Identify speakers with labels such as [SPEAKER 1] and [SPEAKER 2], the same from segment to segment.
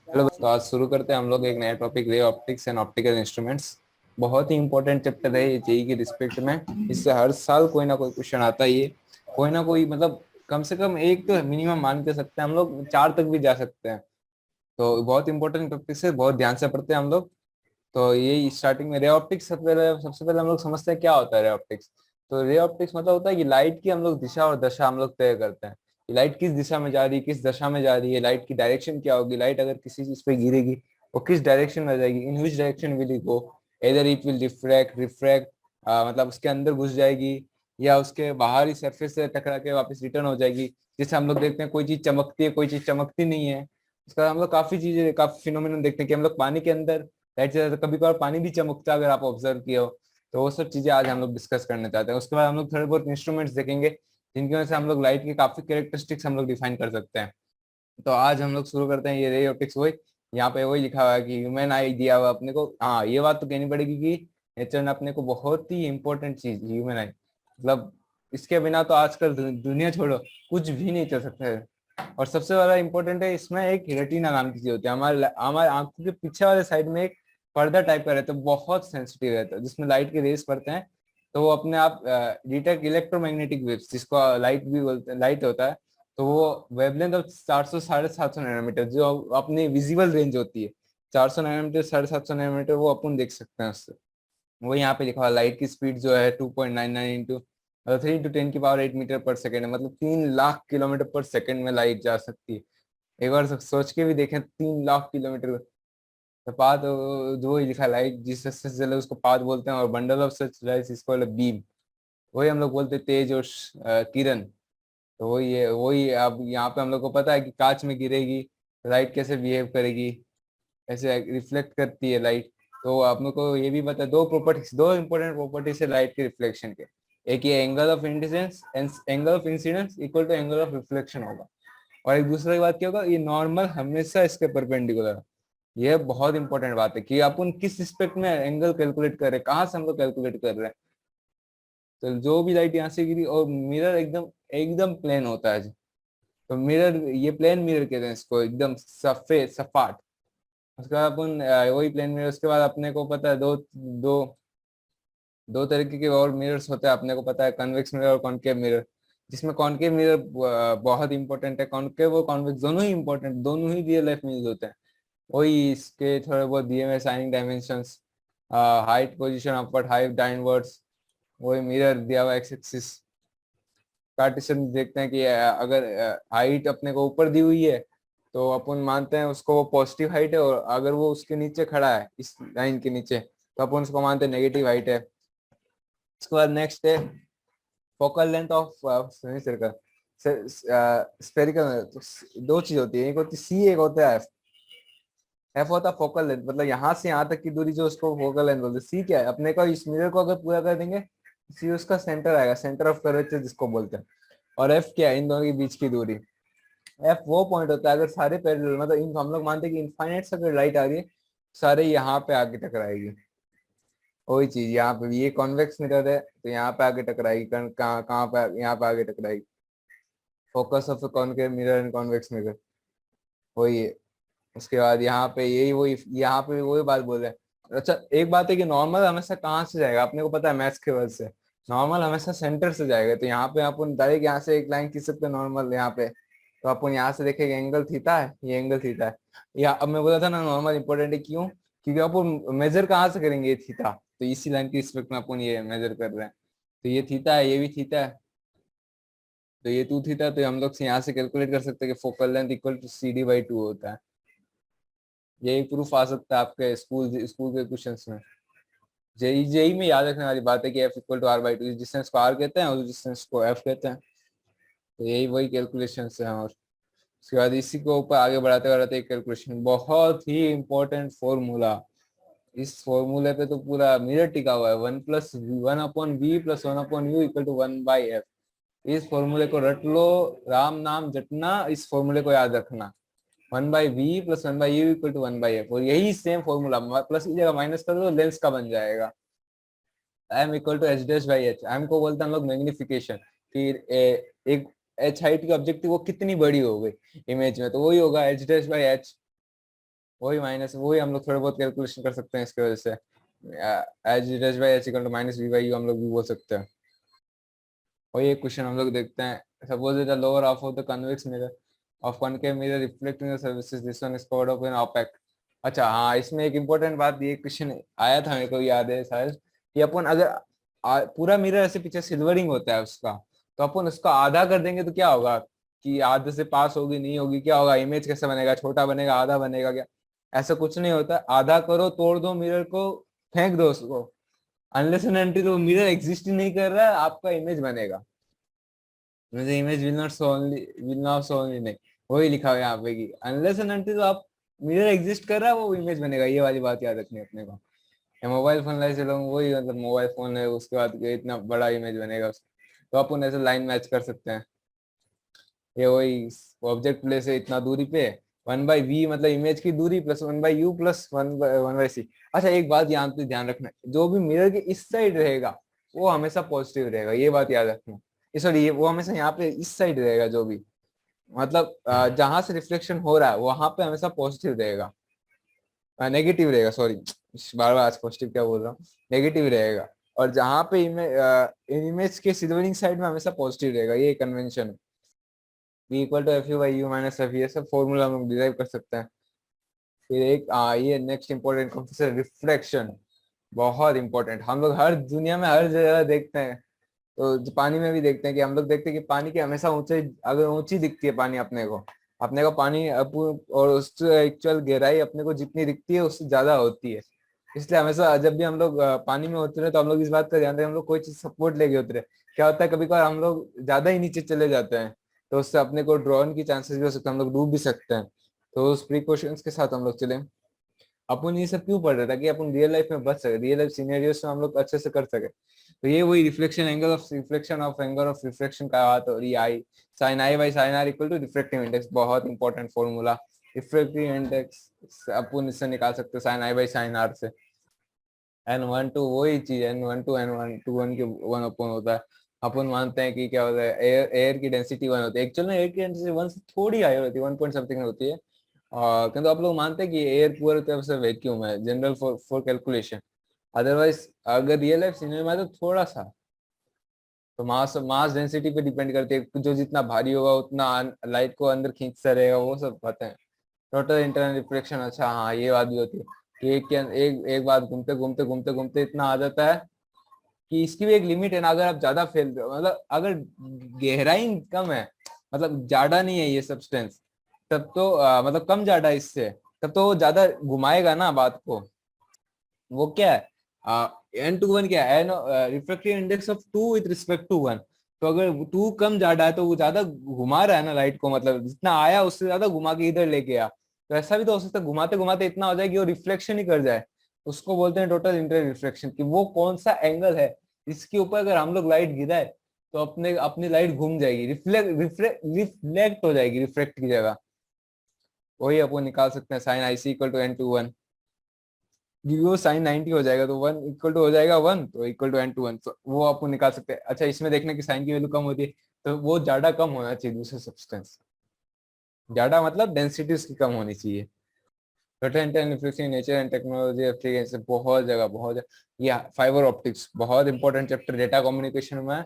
[SPEAKER 1] Hello, तो आज शुरू करते हैं हम लोग एक नया topic, ray optics and optical instruments. बहुत ही इंपॉर्टेंट चैप्टर है ये जेई की रिस्पेक्ट में। इससे हर साल कोई ना कोई क्वेश्चन आता ही है, कोई ना कोई, मतलब कम से कम एक तो मिनिमम मान के सकते हैं हम लोग, चार तक भी जा सकते हैं। तो बहुत इंपॉर्टेंट टॉपिक है, बहुत ध्यान से पढ़ते हैं हम लोग। तो ये स्टार्टिंग में रे ऑप्टिक्स, सबसे पहले हम लोग समझते हैं क्या होता है रे ऑप्टिक्स। तो रे ऑप्टिक्स मतलब होता है कि लाइट की हम लोग दिशा और दशा हम लोग तय करते हैं कि लाइट किस दिशा में जा रही है, किस दशा में जा रही है, लाइट की डायरेक्शन क्या होगी, लाइट अगर किसी चीज पे गिरेगी वो किस डायरेक्शन में जाएगी, in which direction will it go, इधर इट विल रिफ्रैक्ट रिफ्रैक्ट, मतलब उसके अंदर घुस जाएगी या उसके बाहरी सरफेस से टकरा के वापस रिटर्न हो जाएगी। जैसे हम लोग देखते हैं कोई चीज चमकती है, कोई चीज चमकती नहीं है। उसका हम लोग काफी चीजें, काफी फिनोमिनन देखते हैं कि हम लोग पानी के अंदर लाइट से कभी कभार पानी भी चमकता है, अगर आप ऑब्जर्व किए हो। तो वो सब चीजें आज हम लोग डिस्कस करने चाहते हैं। उसके बाद हम लोग थोड़े बहुत इंस्ट्रूमेंट्स देखेंगे जिनकी वजह से हम लोग लाइट के काफी कैरेक्टरिस्टिक्स हम लोग डिफाइन कर सकते हैं। तो आज हम लोग शुरू करते हैं ये रे ऑप्टिक्स। वही यहाँ पे वही लिखा हुआ है कि ह्यूमन आई दिया हुआ अपने को। हाँ, ये बात तो कहनी पड़ेगी कि नेचर ने अपने को बहुत ही इंपॉर्टेंट चीज ह्यूमन आई, मतलब इसके बिना तो आजकल दुनिया छोड़ो, कुछ भी नहीं चल सकता है। और सबसे बड़ा इंपॉर्टेंट है, इसमें एक रेटिना नाम की चीज होती है, हमारे हमारे आंखों के पीछे वाले साइड में एक पर्दा टाइप का रहता है, बहुत सेंसिटिव रहता है, जिसमें लाइट के रेस पड़ते हैं। तो वो अपने आप डिटेक्ट इलेक्ट्रोमैग्नेटिक वेव्स, जिसको लाइट भी बोलते हैं, लाइट होता है। तो वो वेवलेंथ ऑफ 400 750 नैनोमीटर, जो अपनी विजिबल रेंज होती है, 400 नैनोमीटर 750 नैनोमीटर, वो अपन देख सकते हैं उससे। वो यहाँ पे लिखा हुआ लाइट की स्पीड जो है 2.99 इंटू 3 × 10⁸ मीटर पर सेकेंड है, मतलब 3 लाख किलोमीटर पर सेकेंड में लाइट जा सकती है। एक बार सोच के भी देखें, 3 लाख किलोमीटर। तो पाथ, जो ही लिखा लाइट जिस से चले उसको पाथ बोलते हैं, और बंडल ऑफ सच लाइट इसको बीम। वही हम लोग बोलते हैं तेज और किरण। तो वही अब यहाँ पे हम लोग को पता है कि कांच में गिरेगी तो लाइट कैसे बिहेव करेगी, ऐसे रिफ्लेक्ट करती है लाइट। तो आप लोग को ये भी पता है, दो इंपॉर्टेंट प्रॉपर्टीज है लाइट के रिफ्लेक्शन के। एक ये angle of incidence, angle of incidence equal to angle of reflection होगा। और एक दूसरा बात क्या होगा, ये नॉर्मल हमेशा इसके परपेंडिकुलर। ये बहुत इंपॉर्टेंट बात है कि अपन किस रिस्पेक्ट में एंगल कैलकुलेट कर रहे हैं, कहाँ से हम लोग कैलकुलेट कर रहे हैं। तो जो भी लाइट यहाँ से गिरी, और मिरर एकदम एकदम प्लेन होता है। तो मिरर, ये प्लेन मिरर कहते हैं इसको, एकदम सफेद सपाट। उसके बाद अपन वही प्लेन मिरर, उसके बाद अपने को पता है दो दो दो तरीके के और मिरर्स होते हैं अपने को पता है, कन्वेक्स मिरर और कॉनकेव मिरर। जिसमें कॉनकेव मिरर बहुत इंपॉर्टेंट है, कॉनकेव और कॉन्वेक्स दोनों ही इंपॉर्टेंट, दोनों ही रियल लाइफ में यूज होते हैं। वही इसके थोड़े बहुत दिए हुए signing dimensions, height, position, upward, height, downwards. वही मिरर दिया हुआ एक्स एक्सिस। पार्टीशन देखते हैं कि अगर हाइट अपने को ऊपर दी हुई है तो अपन मानते हैं उसको वो पॉजिटिव हाइट है, और अगर वो उसके नीचे खड़ा है इस लाइन के नीचे तो अपन उसको मानते हैं नेगेटिव हाइट है। उसके बाद नेक्स्ट है focal length of circle, spherical. दो चीज होती है, एक होती है सी, एक होता है एफ। एफ होता है फोकल लेंथ, मतलब यहाँ से यहाँ तक की दूरी जो उसको फोकल लेंथ बोलते हैं। सी क्या है, अपने को इस मिरर को अगर पूरा कर देंगे, सी उसका सेंटर आएगा, सेंटर ऑफ कर्वेचर जिसको बोलते हैं। और एफ क्या है, इन दोनों के बीच की दूरी। एफ वो पॉइंट होता है अगर सारे पैरेलल, मतलब इन हम लोग मानते हैं कि इनफाइनाइट से अगर लाइट आ रही है, सारे यहाँ पे आके टकराएगी। वही चीज यहाँ पे भी, ये कॉन्वेक्स मिरर है तो यहाँ पे आके टकराएगी, कहाँ कहाँ पे, यहाँ पे आके टकराएगी। Focus of concave mirror and convex mirror, वही है। उसके बाद यहाँ पे यही वही, यहाँ पे वही बात बोल रहे हैं। अच्छा, एक बात है कि नॉर्मल हमेशा कहाँ से जाएगा, अपने को पता है मैथ्स के वजह से, नॉर्मल हमेशा सेंटर से जाएगा। तो यहाँ पे अपन डायरेक्ट यहाँ से एक लाइन खींच सकते हैं नॉर्मल यहाँ पे। तो अपन यहाँ से देखेंगे एंगल थीटा है, ये एंगल थीटा है। या अब मैं बोला था ना नॉर्मल इंपॉर्टेंट है, क्यों? क्योंकि अपन मेजर कहाँ से करेंगे, ये थीटा, तो इसी लाइन के रिस्पेक्ट में अपन ये मेजर कर रहे हैं। तो ये थीटा है, ये भी थीटा है। तो ये 2 थीटा, तो हम लोग से यहाँ से कैलकुलेट कर सकते हैं कि focal length equal to CD/2 होता है। यही प्रूफ आ सकता है आपके स्कूल स्कूल के क्वेश्चंस में। जेई जेई में याद रखने वाली बात है कि F = R/2, इस डिस्टेंस को R कहते हैं और उस डिस्टेंस को F कहते हैं। तो यही वही कैलकुलेशन है। और उसके बाद इसी को ऊपर आगे बढ़ाते बढ़ाते एक कैलकुलेशन, बहुत ही इंपॉर्टेंट फॉर्मूला। इस फॉर्मूले पे तो पूरा मिरर टिका हुआ है, 1+1/V+1/U = 1/F। इस फॉर्मूले को रट लो, राम नाम जटना, इस फॉर्मूले को याद रखना। 1/V+1/U = 1/F, और यही सेम फॉर्मूला प्लस की जगह माइनस कर दो, लेंस का बन जाएगा। M = H'/H। M को बोलते हैं हम लोग मैग्निफिकेशन। फिर एक H हाइट की ऑब्जेक्टिव वो कितनी बड़ी हो गई इमेज में, तो वही होगा H'/H। वही माइनस, वही हम लोग थोड़े बहुत कैलकुलेशन कर सकते हैं इसकी वजह से। H dash by h equal to minus v by u हम लोग भी बोल सकते हैं। वही एक क्वेश्चन हम लोग देखते हैं। Suppose the lower half of the convex mirror of concave mirror reflecting the surfaces, this one is covered up in opaque. अच्छा हाँ, इसमें एक इम्पोर्टेंट बात, ये क्वेश्चन आया था मेरे को याद है शायद, कि अपन अगर पूरा मिरर ऐसे पीछे सिल्वरिंग होता है उसका, तो अपन उसका आधा कर देंगे तो क्या होगा, कि आधे से पास होगी नहीं होगी, क्या होगा, इमेज कैसे बनेगा, छोटा बनेगा, आधा बनेगा क्या? ऐसा कुछ नहीं होता, आधा करो, तोड़ दो मिरर को, फेंक दो उसको, अनलेस एंड अनटिल वो मिरर एग्जिस्ट ही नहीं कर रहा है, आपका इमेज बनेगा। मुझे image will not so only नहीं, वही लिखा हुआ है यहाँ पे कि अनलेस एंड अनटिल आप मिरर एग्जिस्ट कर रहा है वो इमेज बनेगा। ये वाली बात याद रखनी है अपने को। मोबाइल फोन लाइट चलो, वही मतलब मोबाइल फोन है, उसके बाद इतना बड़ा इमेज बनेगा उसका, तो अपन ऐसे लाइन मैच कर सकते हैं। ये वही ऑब्जेक्ट प्लेस है इतना दूरी पे, 1/v मतलब इमेज की दूरी प्लस 1/u प्लस 1/c। अच्छा एक बात यहाँ पे ध्यान रखना, जो भी मिरर के इस साइड रहेगा वो हमेशा पॉजिटिव रहेगा, ये बात याद रखना। सॉरी, ये वो हमेशा यहाँ पे इस साइड रहेगा, जो भी मतलब जहां से रिफ्लेक्शन हो रहा है वहां पे हमेशा पॉजिटिव रहेगा, नेगेटिव रहेगा, सॉरी, बार बार आज पॉजिटिव क्या बोल रहा हूँ, नेगेटिव रहेगा। और जहां पे इमेज के सिल्वरिंग साइड में हमेशा पॉजिटिव रहेगा, ये कन्वेंशन है। v equal to f u by u minus f, ये सब फॉर्मूला हम लोग डिराइव कर सकते हैं। फिर एक ये नेक्स्ट इंपॉर्टेंट कॉन्सेप्ट है रिफ्लेक्शन, बहुत इंपॉर्टेंट। हम लोग हर दुनिया में हर जगह देखते हैं, तो पानी में भी देखते हैं कि हम लोग देखते हैं कि पानी की हमेशा ऊंचाई, अगर ऊंची दिखती है पानी अपने को पानी और उससे एक्चुअल गहराई अपने को जितनी दिखती है उससे ज्यादा होती है। इसलिए हमेशा जब भी हम लोग पानी में उतरे तो हम लोग इस बात का ध्यान रखें, हम लोग कोई चीज सपोर्ट लेके उतरे। क्या होता है कभी कभार हम लोग ज्यादा ही नीचे चले जाते हैं, तो उससे अपने को ड्रॉन की चांसेस भी हो सकते हैं, हम लोग डूब भी सकते हैं। तो उस प्रिकॉशंस के साथ हम लोग चले। अपन ये सब क्यों पढ़ रहे, ताकि अपन रियल लाइफ में बच सके, रियल लाइफ सिनेरियोस में हम लोग अच्छे से कर सके। तो ये वही रिफ्लेक्शन ऑफ रिफ्लेक्शन का बात हो रही है। I sine I by sine R equal to refractive index, बहुत इंपॉर्टेंट फॉर्मूला। रिफ्रेक्टिव इंडेक्स अपन इससे निकाल सकते हैं sine I by sine R से। n1 2 वही चीज, n1 2 n1 2 1 के 1 होता है। अपन मानते हैं कि क्या होता है, एयर की डेंसिटी 1 होती है, एक्चुअल में एयर की डेंसिटी 1 से थोड़ी हाई होती है, 1 पॉइंट समथिंग होती है। किंतु आप लोग मानते हैं कि एयर पूरी तरह से वैक्यूम है, जनरल फॉर कैलकुलेशन। अदरवाइज अगर रियल लाइफ सिनेरियो में तो थोड़ा सा, तो मास मास डेंसिटी पे डिपेंड करती है, जो जितना भारी होगा उतना लाइट को अंदर खींचता रहेगा, वो सब बातें हैं। टोटल इंटरनल रिफ्लेक्शन, अच्छा हाँ ये बात भी होती है कि एक बात घूमते घूमते घूमते घूमते इतना आ जाता है कि इसकी भी एक लिमिट है ना। अगर आप ज्यादा फैल रहे हो, मतलब अगर गहराई कम है, मतलब जाड़ा नहीं है ये सब्सटेंस, तब तो मतलब कम जाड़ा है इससे, तब तो वो ज्यादा घुमाएगा ना बात को। वो क्या है, n2 1 क्या है, refractive index of 2 with respect to 1। तो अगर 2 कम ज्यादा है तो वो ज्यादा घुमा रहा है ना लाइट को, मतलब जितना आया उससे ज्यादा घुमा के इधर लेके आ। तो ऐसा भी तो हो सकता है घुमाते घुमाते इतना हो जाए कि वो रिफ्लेक्शन ही कर जाए। उसको बोलते हैं टोटल इंटर रिफ्लेक्शन, कि वो कौन सा एंगल है इसके ऊपर अगर हम लोग लाइट गिराए तो अपने अपनी लाइट घूम जाएगी, रिफ्लेक्ट हो जाएगी रिफ्लेक्ट की जगह। वही अपन निकाल सकते हैं sine i c equal to n2 1। वो साइन 90 हो जाएगा तो 1 इक्वल टू हो जाएगा 1, तो इक्वल टू n2 1, तो वो आपको निकाल सकते हैं। अच्छा इसमें देखने की साइन की वैल्यू कम होती है, तो वो ज्यादा कम होना चाहिए दूसरे सब्सटेंस, ज्यादा मतलब डेंसिटी उसकी कम होनी चाहिए। नेचर एंड टेक्नोलॉजी एप्लीकेशन, बहुत जगह ये फाइबर ऑप्टिक्स बहुत इंपॉर्टेंट चैप्टर डेटा कम्युनिकेशन में।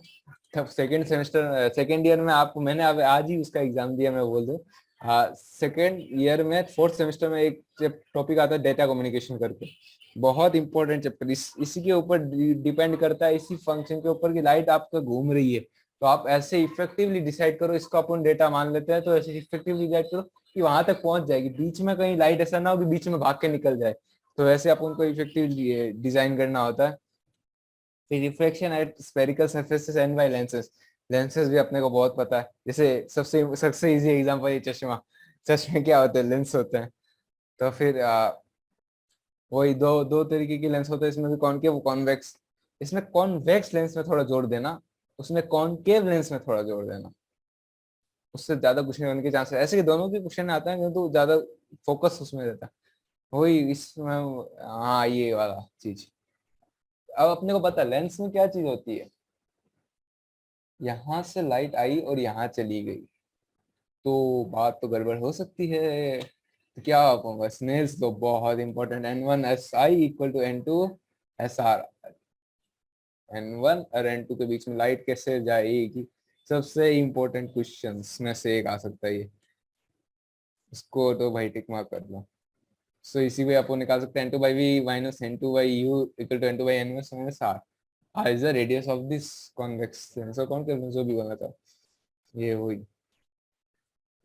[SPEAKER 1] तब सेकेंड ईयर में आप, मैंने अब आज ही उसका एग्जाम दिया, मैं बोल दूं, सेकेंड ईयर में फोर्थ सेमेस्टर में एक टॉपिक आता है डेटा कम्युनिकेशन करके, बहुत इंपॉर्टेंट चैप्टर। इसी के ऊपर डिपेंड करता है, इसी फंक्शन के ऊपर की लाइट आपका घूम रही है, तो आप ऐसे इफेक्टिवली डिसाइड करो, इसको अपन डेटा मान लेते हैं, तो ऐसे इफेक्टिवली डिसाइड करो कि वहां तक पहुंच जाएगी, बीच में कहीं लाइट ऐसा ना हो कि बीच में भाग के निकल जाए। तो ऐसे अपन को इफेक्टिवली डिजाइन करना होता है। फिर reflection at spherical surfaces and by lenses, lenses भी अपने को बहुत पता है। जैसे सबसे सबसे इजी एग्जांपल ये चश्मा, चश्मे क्या होते हैं, लेंस होते हैं। तो फिर वही दो दो तरीके के लेंस होते हैं, इसमें भी कॉनकेव कॉन्वेक्स। इसमें कॉन्वेक्स लेंस में थोड़ा जोड़ देना, उसमें कॉनकेव लेंस में थोड़ा जोड़ देना, उससे ज्यादा कुछ नहीं होने के चांसेस। ऐसे कि दोनों के क्वेश्चन आते हैं किंतु ज्यादा फोकस उसमें रहता है। वही इसमें, हाँ ये वाला चीज। अब अपने को पता है लेंस में क्या चीज होती है, यहाँ से लाइट आई और यहाँ चली गई, तो बात तो गड़बड़ हो सकती है। तो क्या होगा, स्नेल्स लॉ बहुत important, N1 SI equal to N2 SR। N1 और N2 के बीच में लाइट कैसे जाएगी, सबसे इंपॉर्टेंट क्वेश्चंस में से एक आ सकता है ये, इसको तो भाई टिक मार्क कर लो। सो इसी पे आपको निकाल सकते हैं N2/V minus N2/U equal to N2/N1 R is the radius of this convex sensor, convex जो भी बोला था ये वही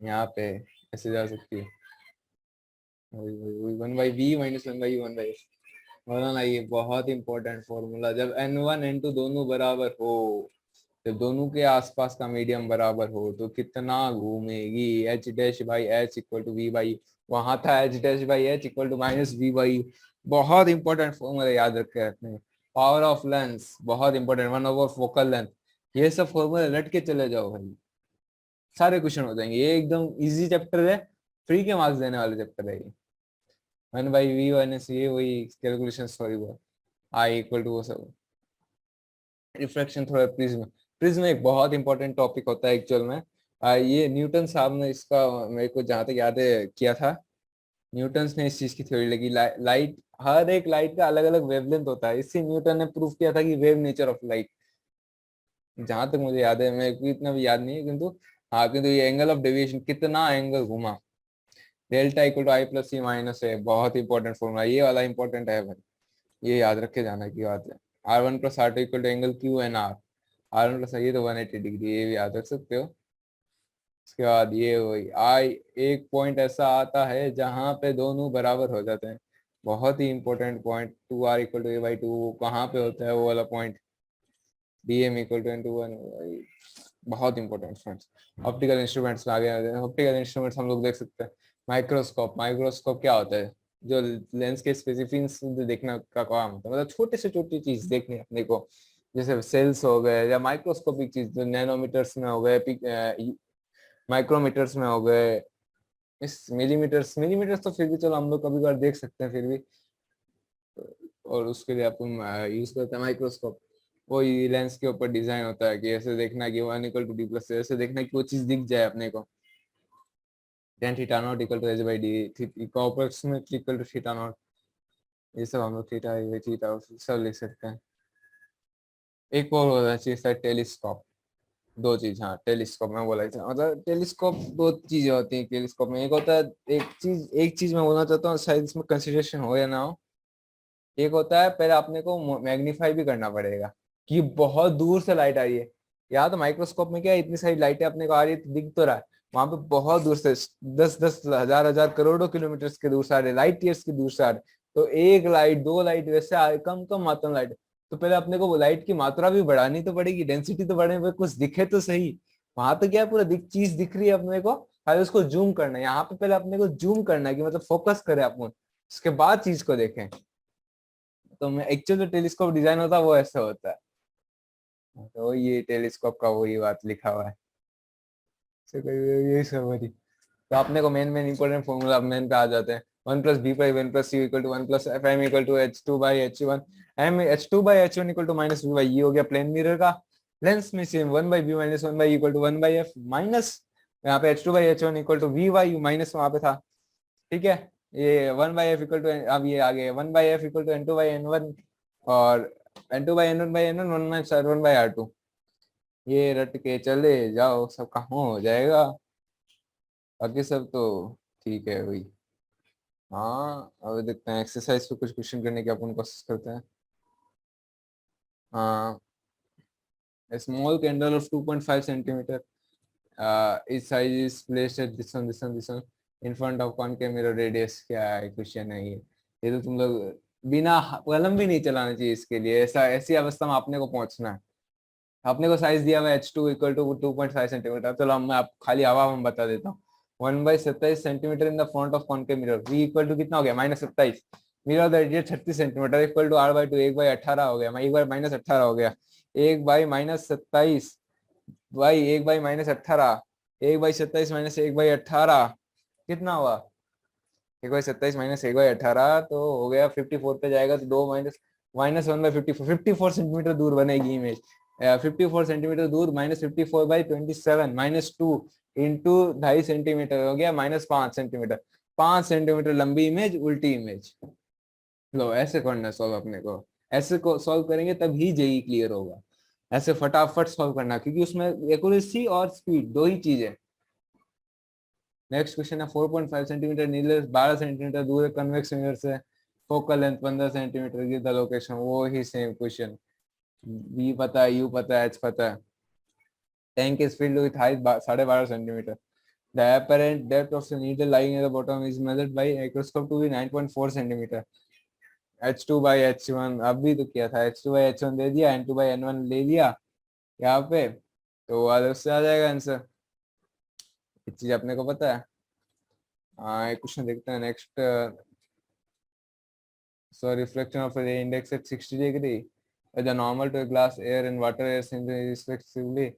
[SPEAKER 1] यहाँ पे ऐसे जा सकती है, वही वही वही 1/V माइनस 1/U 1/S। बोला ना, ये बहुत इंपॉर्टेंट फॉर्मूला, जब N1 N2 दोनों बराबर हो, जब दोनों के आसपास का मीडियम बराबर हो तो कितना घूमेगी, H'/H इक्वल टू V/U, वहां था H'/H equal to minus V/U। बहुत इंपॉर्टेंट फॉर्मूला याद रखे अपने। पावर ऑफ लेंस बहुत इंपॉर्टेंट, 1/4 फोकल लेंथ, ये सब फॉर्मूला रट के चले जाओ भाई, सारे क्वेश्चन हो जाएंगे। ये एकदम इजी चैप्टर है, फ्री के मार्क्स देने वाले चैप्टर है ये। 1/V माइनस ये वही कैलकुलेशन, सॉरी वो आई इक्वल टू वो सब, रिफ्रैक्शन थोड़ा प्रिज्म। प्रिज्म एक बहुत इंपॉर्टेंट टॉपिक होता है एक्चुअल में। ये न्यूटन साहब ने इसका, मेरे को जहाँ तक याद है, किया था। न्यूटन ने इस चीज की थ्योरी लगी, लाइट, हर एक लाइट का अलग अलग वेवलेंथ होता है, इससे न्यूटन ने प्रूव किया था कि वेव नेचर ऑफ लाइट, जहां तक मुझे याद है, मेरे को इतना भी याद नहीं है, किंतु हाँ, किंतु ये एंगल ऑफ डेविएशन, कितना एंगल घुमा, delta equal to I plus C minus है, बहुत इंपॉर्टेंट फॉर्मूला, ये वाला इंपॉर्टेंट है भाई, ये याद रखे जाना की बात है। R1 plus R2 equal to angle Q and R, R1 plus ये तो 180 डिग्री, ये भी याद रख सकते हो। उसके बाद ये वही आई, एक पॉइंट ऐसा आता है जहां पे दोनों बराबर हो जाते हैं, बहुत ही important point, 2R equal to A/2, कहाँ पे होता है वो वाला point, DM equal to N2/1, बहुत इंपॉर्टेंट पॉइंट्स। ऑप्टिकल इंस्ट्रूमेंट्स में आ गए, ऑप्टिकल इंस्ट्रूमेंट्स हम लोग देख सकते हैं। माइक्रोस्कोप, माइक्रोस्कोप क्या होता है, जो लेंस के स्पेसिफिक्स देखने का काम होता है, मतलब छोटे से छोटी चीज देखनी है अपने को, जैसे सेल्स हो गए, या माइक्रोस्कोपिक चीज जो नैनोमीटर्स में हो गए, माइक्रोमीटर्स में हो गए, इस मिलीमीटर्स, मिलीमीटर्स तो फिर भी चलो हम लोग कभी कभार देख सकते हैं फिर भी, और उसके लिए अपन यूज करते हैं माइक्रोस्कोप। वही लेंस के ऊपर डिजाइन होता है कि ऐसे देखना कि 1 = D+, ऐसे देखना कि वो चीज दिख जाए अपने को, tan theta naught equal to H/D, approximately equal to theta naught, ये सब हम लोग थीटा थीटा सब लिख सकते हैं। एक और होना चाहिए टेलीस्कोप, दो चीज, हाँ टेलीस्कोप में बोला था, मतलब टेलीस्कोप दो चीजें होती है टेलीस्कोप में, एक होता है, एक चीज मैं बोलना चाहता हूँ, शायद इसमें कंसिडरेशन हो या ना हो। एक होता है, पहले अपने को मैग्नीफाई भी करना पड़ेगा कि बहुत दूर से लाइट आ रही है, यहाँ तो माइक्रोस्कोप में क्या है, इतनी सारी लाइटें अपने को आ रही है तो दिख तो रहा है, वहां पे बहुत दूर से 10 10 हजार हजार करोड़ों किलोमीटर के दूर से आ रहे, लाइट ईयर्स के दूर से आ रहे, तो एक लाइट दो लाइट वैसे कम कम मात्रा में लाइट, तो पहले अपने को वो लाइट की मात्रा भी बढ़ानी तो पड़ेगी, डेंसिटी तो बढ़े, कुछ दिखे तो सही। वहां तो क्या है, पूरा चीज दिख रही है अपने को, खाली उसको जूम करना है, यहाँ पे पहले अपने को जूम करना है कि मतलब फोकस करें अपन, उसके बाद चीज को देखें। तो मैं एक्चुअल जो टेलीस्कोप डिजाइन होता है वो ऐसा होता है, तो ये टेलीस्कोप का वही बात लिखा हुआ है, यही सब है। तो अपने को main main important formula main पे आ जाते हैं, 1+B/1+C equal to 1+FM equal to H2/H1, M H2/H1 equal to minus V/E, ये हो गया प्लेन मिरर का। लेंस में same 1/B minus 1/E equal to 1/F minus, यहाँ पे H2/H1 equal to V/U minus वहां पे था, ठीक है। ये 1/F इक्वल टू, अब ये आ गए 1/F इक्वल टू N2/N1, और N2/N1/N1 1/R1/R2, ये रट के चले जाओ, सब काम हो जाएगा, बाकी सब तो ठीक है वही। हाँ, अब देखते हैं एक्सरसाइज पे कुछ क्वेश्चन करने की अपन कोशिश करते हैं। हाँ, स्मॉल कैंडल ऑफ 2.5 सेंटीमीटर इस size is placed at this one in front of concave mirror radius, क्या है क्वेश्चन है ये तो तुम लोग बिना कलम भी नहीं चलाना चाहिए इसके लिए, ऐसा ऐसी अवस्था में आपने को पहुंचना है। आपने को साइज दिया हुआ है H2 इक्वल टू 2.5 सेंटीमीटर, चलो मैं आप खाली हवा में बता देता हूँ। 1/27 centimetre in the front of concave mirror, V equal to कितना हो गया -27, mirror the radius 36 centimetre equal to R/2, 1/18 हो गया, मैं 1/-18 हो गया, 1/-27 भाई, 1/-18, 1/27 माइनस 1/18 कितना हुआ, 1/27 माइनस 1/18 तो हो गया 54 पे जाएगा, तो दो माइनस माइनस 1/54, 54 सेंटीमीटर दूर बनेगी इमेज, 54 सेंटीमीटर दूर, -54/27 -2 इंटू 2.5 सेंटीमीटर हो गया -5 सेंटीमीटर। 5 सेंटीमीटर लंबी इमेज, उल्टी इमेज। लो ऐसे करना सॉल्व अपने को, ऐसे को सॉल्व करेंगे तभी जेई क्लियर होगा। ऐसे फटाफट सॉल्व करना, क्योंकि उसमें एक्यूरेसी और स्पीड दो ही चीज है। नेक्स्ट क्वेश्चन है 4.5 सेंटीमीटर नीले 12 सेंटीमीटर दूर कन्वेक्स मिरर से, फोकल लेंथ 15 सेंटीमीटर की द लोकेशन। वो ही सेम क्वेश्चन, बी पता है, यू पता है, एच पता है। Tank is filled with height 12.5 centimetre. The apparent depth of the needle lying at the bottom is measured by microscope to be 9.4 centimetre. H2 by H1 अभी तो किया था, H2 by H1 दे दिया, N2 by N1 ले लिया यहाँ पे, तो आगे से आ जाएगा आंसर। एक चीज अपने को पता है। एक क्वेश्चन देखते हैं next. So reflection of the index at 60 degree with the normal to a glass air and water air respectively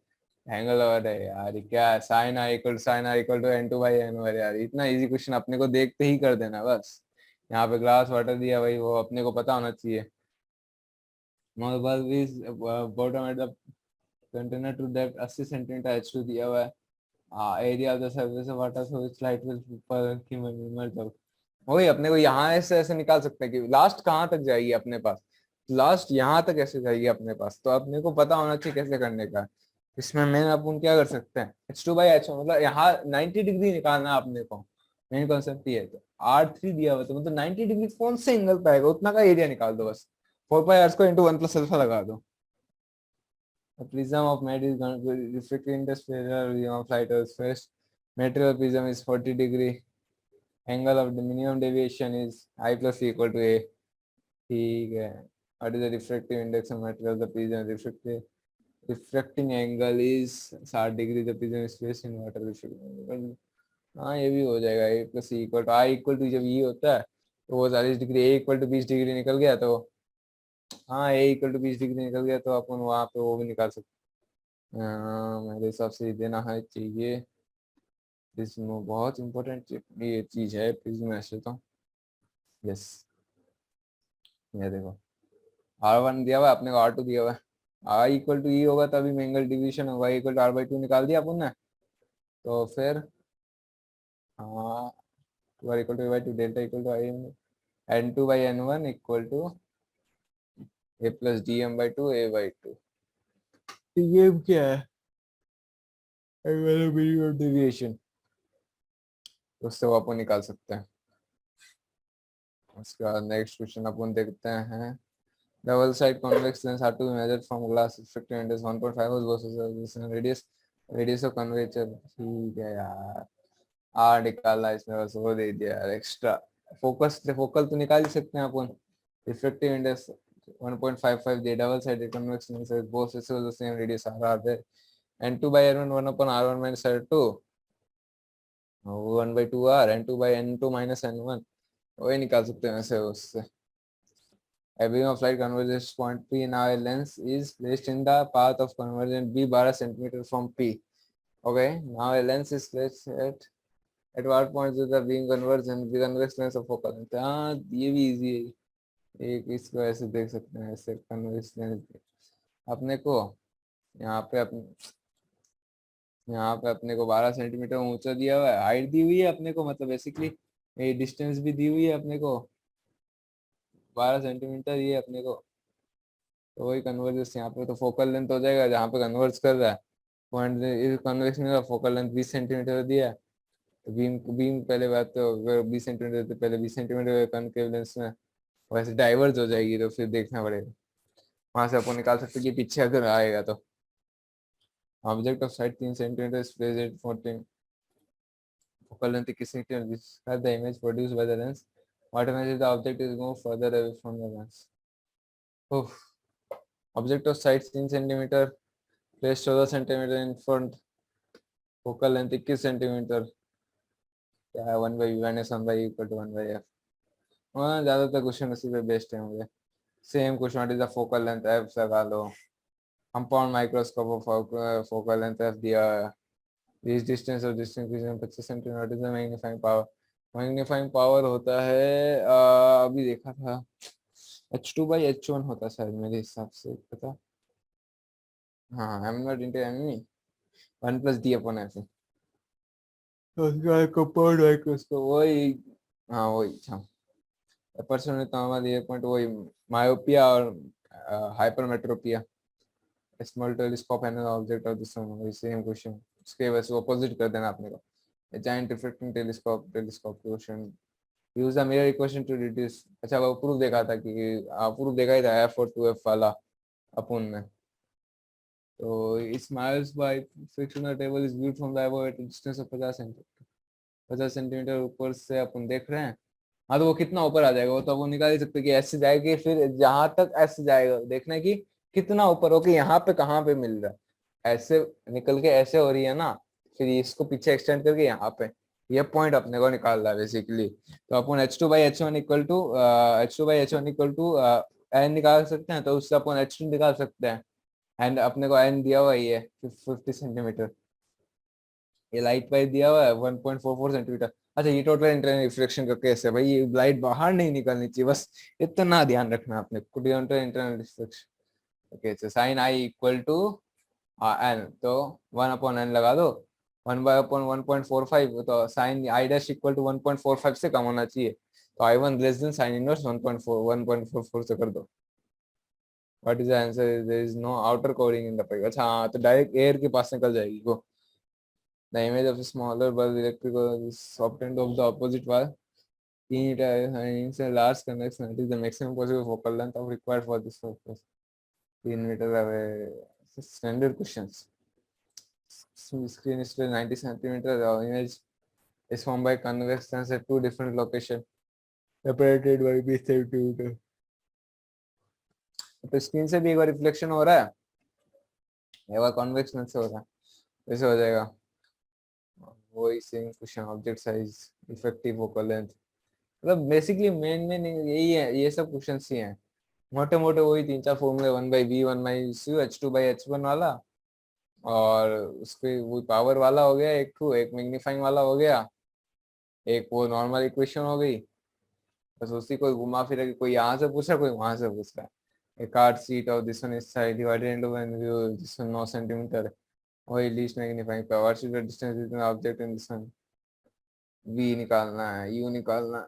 [SPEAKER 1] angle और है यार, क्या sine i equal to n two by n over. यार इतना इजी क्वेश्चन अपने को देखते ही कर देना बस। यहाँ पे ग्लास वाटर दिया भाई, वो अपने को पता होना चाहिए। bulb is bottom at the container to depth 80 centimetre H2 दिया हुआ है। Area of the surface of water so its light will पर की मतलब वही अपने को यहाँ ऐसे ऐसे निकाल सकते हैं कि लास्ट कहाँ तक जाएगी अपने पास, लास्ट यहाँ तक ऐसे जाएगी अपने पास, तो अपने को पता होना चाहिए कैसे करने का। इसमें मेन अपन क्या कर सकते हैं, H2 बाई H1 मतलब यहाँ 90 डिग्री निकालना है अपने को। मेन कॉन्सेप्ट ये है। तो R3 दिया हुआ तो मतलब 90 डिग्री कौन से एंगल पे आएगा, उतना का एरिया निकाल दो बस। 4 पाई R को इंटू 1 प्लस अल्फा लगा दो। The prism of matte is going to be reflected in the sphere of light or first material prism is 40 degree. Angle of the minimum deviation is I plus C equal to A. ठीक है। What is the refractive index of material? The prism refracting angle is 60 degree. The prism is placed in water. हाँ ये भी हो जाएगा। A plus C equal to I equal to जब ये होता है तो वो 40 degree, A equal to 20 degree निकल गया तो हाँ A equal to 20 डिग्री निकल गया, तो अपन वहाँ पे वो भी निकाल सकते हैं। मेरे हिसाब से देना है चाहिए। प्रिज्म बहुत इंपॉर्टेंट ये चीज है प्रिज्म ऐसे तो। यस ये देखो R1 दिया हुआ है अपने को, R2 दिया हुआ है। I इक्वल टू ई होगा तभी एंगल डिवीजन होगा। इक्वल टू R/2 निकाल दिया अपन ने, तो फिर हाँ 2R equal to A/2 delta equal to i N2 by N1 equal to A plus DM/2 A/2। तो ये क्या है, डेविएशन, उससे वो अपन निकाल सकते हैं। उसके बाद नेक्स्ट क्वेश्चन अपन देखते हैं। Double side convex lens are to be measured from glass reflective index 1.5 versus radius of curvature. ठीक है यार, आर निकालना इसमें बस वो दे दिया यार एक्स्ट्रा। फोकस फोकल तो निकाल ही सकते हैं अपन। रिफ्लेक्टिव इंडेक्स 1.55 दे, double sided convex lens both faces the same radius R दे, n2 by n1 1 upon r1 minus r2 1 by 2r n2 by n2 minus n1, वही निकाल सकते हैं ऐसे उससे। A beam of light converges point P. Now a lens is placed in the path of convergence B 12 centimeter from P. Okay. Now a lens is placed at what point does the beam converge and the convex lens of focal length? हाँ ये भी easy है। एक इसको ऐसे देख सकते हैं, ऐसे convex lens अपने को यहाँ पे अपने को 12 सेंटीमीटर ऊंचा दिया हुआ है, हाइट दी हुई है अपने को, मतलब बेसिकली ये डिस्टेंस भी दी हुई है अपने को 12 सेंटीमीटर ये अपने को। तो वही कन्वर्जेंस यहाँ पे तो फोकल लेंथ हो जाएगा जहाँ पे कन्वर्ज कर रहा है पॉइंट कन्वेक्स में, फोकल लेंथ 20 सेंटीमीटर दिया है। तो बीम बीम पहले बात तो 20 सेंटीमीटर, तो पहले 20 सेंटीमीटर कनकेव लेंस में वैसे डाइवर्ज हो जाएगी, तो फिर देखना पड़ेगा। वहां से अपन निकाल सकते कि पीछे अगर आएगा तो object of side 3 centimetre is placed at 14 focal length is describe the image produced by the lens. What image the object is moved further away from the lens. Oh, object of size 3 centimeter placed 14 centimeter in front, focal length 21 centimeter, क्या है 1 by v minus 1 by e equal to 1 by f। हाँ ज्यादातर question उसी पे based है मुझे। Same question what is the focal length f लगा लो, compound microscope of focal length f दिया, दिस डिस्टेंस और distance 25 centimetre, what is the magnifying power. Magnifying power होता है अभी देखा था H2 by H1 होता शायद मेरे हिसाब से पता। हाँ m0 into m1 plus d upon f। Compound microscope वही, हाँ वही, अच्छा पर्सन तो हमारी एक पॉइंट वही, मायोपिया और hypermetropia, small telescope and object of the sun, वही सेम क्वेश्चन, उसके वैसे ऑपोजिट कर देना आपने को, giant reflecting telescope, telescope question, use the mirror equation two reduce, अच्छा वो प्रूफ देखा था कि प्रूफ देखा ही था एफ और 2f वाला अपुन में, तो smiles bye frictional table is viewed from the above at distance of 50 centimetre, 50 centimetre ऊपर से अपन देख रहे हैं, हाँ तो वो कितना ऊपर आ जाएगा, वो तो वो निकाल ही सकते कि ऐसे जाएगी, फिर जहां तक ऐसे जाएगा देखना है कि कितना ऊपर हो, कि यहाँ पे कहाँ पे मिल रहा है, ऐसे निकल के ऐसे हो रही है ना, फिर इसको पीछे एक्सटेंड करके यहाँ पे, ये पॉइंट अपने को निकालना है बेसिकली, तो अपन H2/H1 equal to H2/H1 equal to n निकाल सकते हैं, तो उससे अपन H2 निकाल सकते हैं, एंड अपने को n दिया हुआ ही है 50 सेंटीमीटर, ये लाइट पाइप दिया हुआ है 1.44 सेंटीमीटर, अच्छा ये टोटल इंटरनल रिफ्लेक्शन का केस है भाई, ये लाइट बाहर नहीं निकलनी चाहिए, बस इतना ध्यान रखना आपने, इंटरनल रिफ्लेक्शन, ओके, तो sine i equal to n, तो 1/n लगा दो, 1/1.45, तो sine i dash equal to 1.45 से कम होना चाहिए, तो I1 less than sine inverse 1.44 से कर दो, what is the answer, there is no outer covering in the pipe, अच्छा हाँ तो डायरेक्ट एयर के पास निकल जाएगी वो, the image of a smaller bulb electrical is obtained of the opposite wall in it is a large convex lens, is the maximum possible focal length of required for this purpose, 3 meter away, standard questions, screen is still 90 centimeter, the image is formed by convex lens at two different locations separated by b centimeter, तो screen से भी एक बार reflection हो रहा है, एक बार convex lens से हो रहा है, ऐसे हो जाएगा, वही same question, object size, effective focal length, मतलब बेसिकली मेन यही है, ये सब क्वेश्चन ही हैं, मोटे मोटे वही 3-4 फॉर्मूले, 1/v 1/u H2/H1 वाला, और उसके वो पावर वाला हो गया एक मैग्नीफाइंग वाला हो गया, एक वो नॉर्मल इक्वेशन हो गई, बस उसी को घुमा फिरा के कोई यहाँ से पूछ रहा है, कोई वहां से पूछ रहा है, एक card sheet of this one is side divided into one view, this one 9 centimetre, वही least magnifying power, what is the distance between object and this one, v निकालना है, u निकालना है,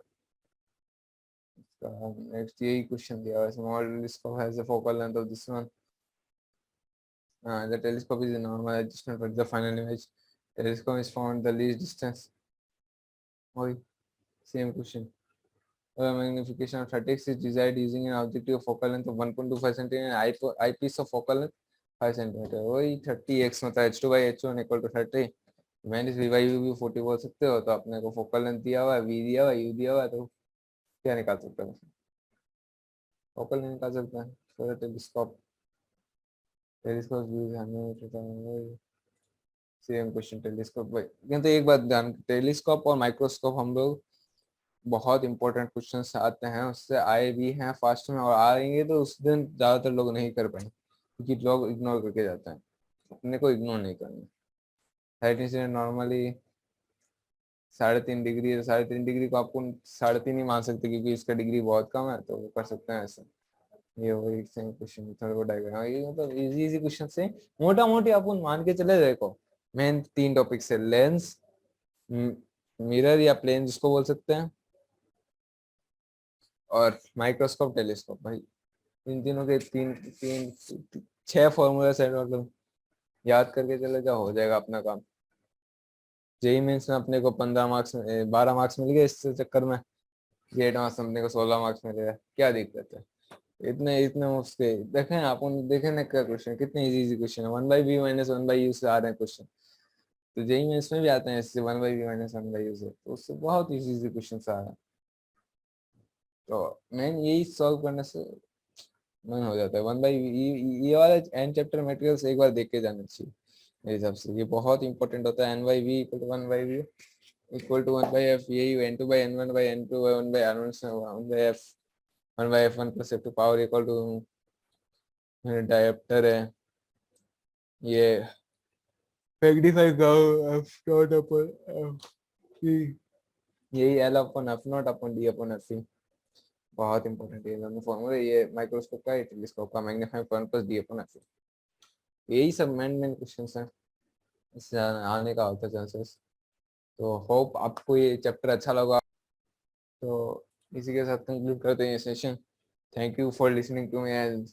[SPEAKER 1] नेक्स्ट यही क्वेश्चन दिया है, small telescope has the focal length of this one, the telescope is a normal adjustment for the final image, telescope is found the least distance, वही same question, magnification of 36 is desired using an objective focal length of 1.25 centimeter and eyepiece of focal length 5 centimeter, वही 30x मतलब H2/H1 equal to 30, मैंने v by u भी 40 बोल सकते हो, तो अपने को फोकल लेंथ दिया हुआ है, v दिया हुआ है, u दिया हुआ है, तो क्या निकाल सकते हैं, फोकल लेंथ निकाल सकते हैं, तो टेलीस्कोप, टेलीस्कोप यूज हमें सेम क्वेश्चन, टेलीस्कोप भाई, किंतु एक बात ध्यान, टेलीस्कोप और माइक्रोस्कोप हम लोग बहुत इंपॉर्टेंट क्वेश्चंस आते हैं, उससे आए भी हैं फास्ट में, और आएंगे तो उस दिन ज्यादातर लोग नहीं कर पाएंगे, क्योंकि लोग इग्नोर करके जाते हैं, अपने को इग्नोर नहीं करना, हाइट इंसिडेंट नॉर्मली 3.5 डिग्री है, 3.5 डिग्री को आपको 3.5 ही मान सकते, क्योंकि इसका डिग्री बहुत कम है, तो वो कर सकते हैं ऐसे, ये वही सेम क्वेश्चन, थोड़ा बहुत डायग्राम, ये मतलब इजी इजी क्वेश्चन से मोटा मोटी अपन मान के चले, देखो मेन 3 टॉपिक से, लेंस, मिरर या प्लेन जिसको बोल सकते हैं, और माइक्रोस्कोप, टेलीस्कोप, भाई इन तीनों के 6 फॉर्मूला सेट मतलब याद करके चले जाओ, हो जाएगा अपना काम, जेई मेंस में अपने को 15 मार्क्स 12 मार्क्स मिल गए इस चक्कर में, गेट मार्क्स अपने को 16 मार्क्स मिल गए, क्या दिक्कत है, इतने इतने उसके देखें अपन, देखें ना क्या क्वेश्चन, कितने इजी इजी क्वेश्चन है, 1/v माइनस 1/u से आ रहे हैं क्वेश्चन, तो जेई मेंस में भी आते हैं इससे 1/v माइनस 1/u से, तो उससे बहुत इजी इजी क्वेश्चन आ रहे हैं, तो मेन यही सॉल्व करने से मन हो जाता है, 1/v, ये वाला एन चैप्टर मटेरियल्स एक बार देख के जाना चाहिए मेरे हिसाब से, ये बहुत इंपॉर्टेंट होता है, n/v equal to 1/v equal to 1/f, यही n2/n1/n2 1/r1 1/f1 plus f2 power equal to dioptre है, ये मैग्नीफाई f डॉट अपन यही l अपन f नॉट अपन d अपन f, बहुत इंपॉर्टेंट है दोनों फॉर्मूला, ये माइक्रोस्कोप का, टेलीस्कोप का, मैग्नीफाइंग पावर प्लस d अपन f, यही सब मेन क्वेश्चंस हैं, इससे आने का होता है चांसेस, तो होप आपको ये चैप्टर अच्छा लगा। तो इसी के साथ कंक्लूड करते हैं ये session. Thank you for listening to me and